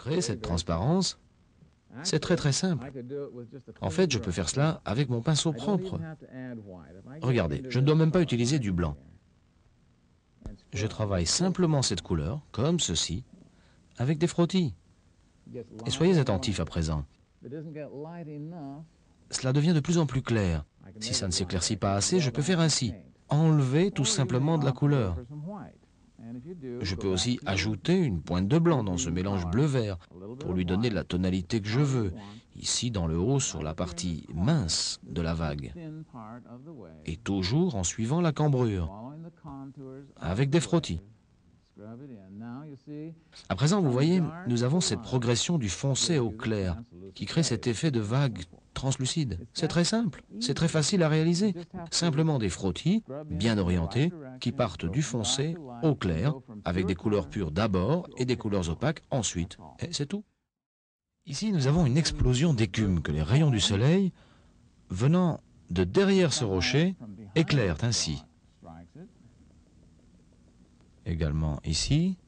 créer cette transparence, c'est très simple. En fait, je peux faire cela avec mon pinceau propre. Regardez, je ne dois même pas utiliser du blanc. Je travaille simplement cette couleur, comme ceci, avec des frottis. Et soyez attentifs à présent. Cela devient de plus en plus clair. Si ça ne s'éclaircit pas assez, je peux faire ainsi. Enlever tout simplement de la couleur. Je peux aussi ajouter une pointe de blanc dans ce mélange bleu-vert pour lui donner la tonalité que je veux, ici dans le haut sur la partie mince de la vague. Et toujours en suivant la cambrure, avec des frottis. À présent, vous voyez, nous avons cette progression du foncé au clair qui crée cet effet de vague translucide. C'est très simple, c'est très facile à réaliser. Simplement des frottis bien orientés qui partent du foncé au clair avec des couleurs pures d'abord et des couleurs opaques ensuite. Et c'est tout. Ici, nous avons une explosion d'écume que les rayons du soleil, venant de derrière ce rocher, éclairent ainsi. Également ici.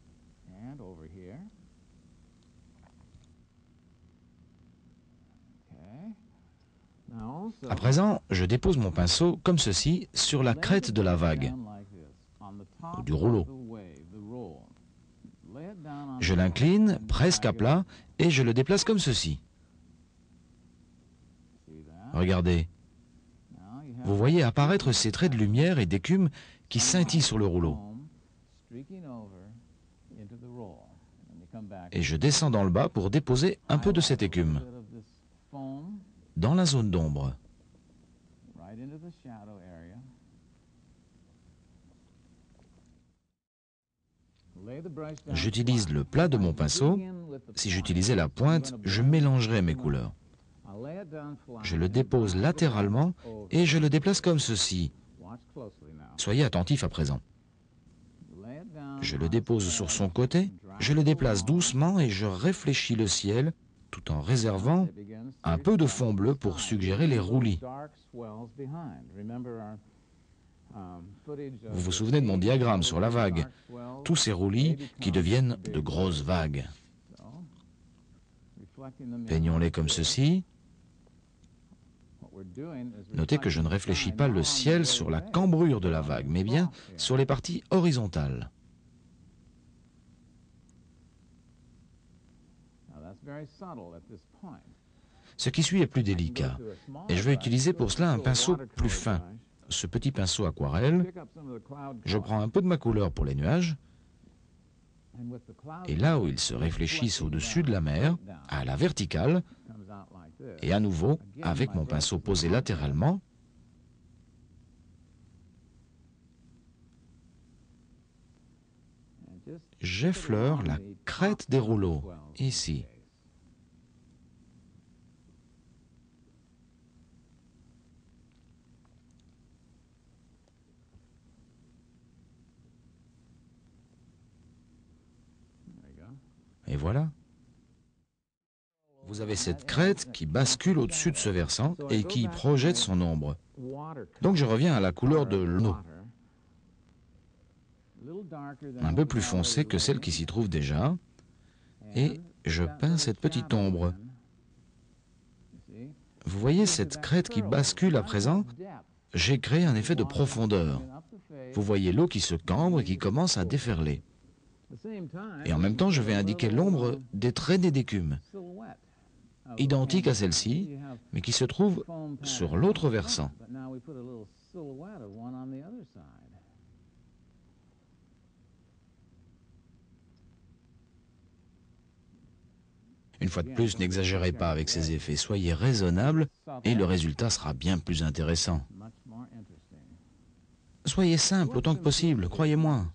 À présent, je dépose mon pinceau comme ceci sur la crête de la vague, ou du rouleau. Je l'incline presque à plat et je le déplace comme ceci. Regardez. Vous voyez apparaître ces traits de lumière et d'écume qui scintillent sur le rouleau. Et je descends dans le bas pour déposer un peu de cette écume dans la zone d'ombre. J'utilise le plat de mon pinceau. Si j'utilisais la pointe, je mélangerais mes couleurs. Je le dépose latéralement et je le déplace comme ceci. Soyez attentifs à présent. Je le dépose sur son côté, je le déplace doucement et je réfléchis le ciel tout en réservant un peu de fond bleu pour suggérer les roulis. Vous vous souvenez de mon diagramme sur la vague, tous ces roulis qui deviennent de grosses vagues. Peignons-les comme ceci. Notez que je ne réfléchis pas le ciel sur la cambrure de la vague, mais bien sur les parties horizontales. Ce qui suit est plus délicat, et je vais utiliser pour cela un pinceau plus fin. Ce petit pinceau aquarelle, je prends un peu de ma couleur pour les nuages, et là où ils se réfléchissent au-dessus de la mer, à la verticale, et à nouveau, avec mon pinceau posé latéralement, j'effleure la crête des rouleaux, ici. Et voilà. Vous avez cette crête qui bascule au-dessus de ce versant et qui projette son ombre. Donc je reviens à la couleur de l'eau, un peu plus foncée que celle qui s'y trouve déjà, et je peins cette petite ombre. Vous voyez cette crête qui bascule à présent? J'ai créé un effet de profondeur. Vous voyez l'eau qui se cambre et qui commence à déferler. Et en même temps, je vais indiquer l'ombre des traînées d'écume, identique à celle-ci, mais qui se trouve sur l'autre versant. Une fois de plus, n'exagérez pas avec ces effets, soyez raisonnable et le résultat sera bien plus intéressant. Soyez simple autant que possible, croyez-moi.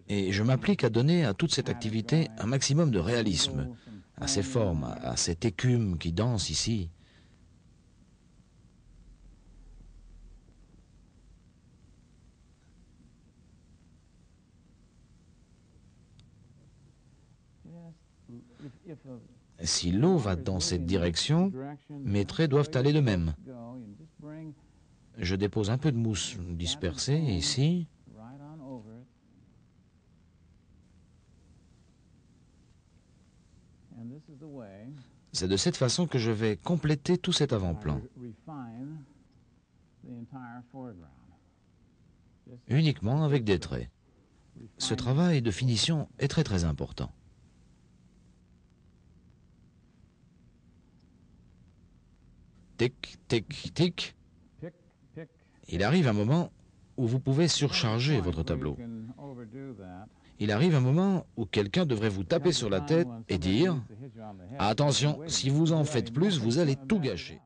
Et je m'applique à donner à toute cette activité un maximum de réalisme, à ces formes, à cette écume qui danse ici. Si l'eau va dans cette direction, mes traits doivent aller de même. Je dépose un peu de mousse dispersée ici. C'est de cette façon que je vais compléter tout cet avant-plan. Uniquement avec des traits. Ce travail de finition est très important. Tic, tic, tic. Il arrive un moment où vous pouvez surcharger votre tableau. Il arrive un moment où quelqu'un devrait vous taper sur la tête et dire « Attention, si vous en faites plus, vous allez tout gâcher ».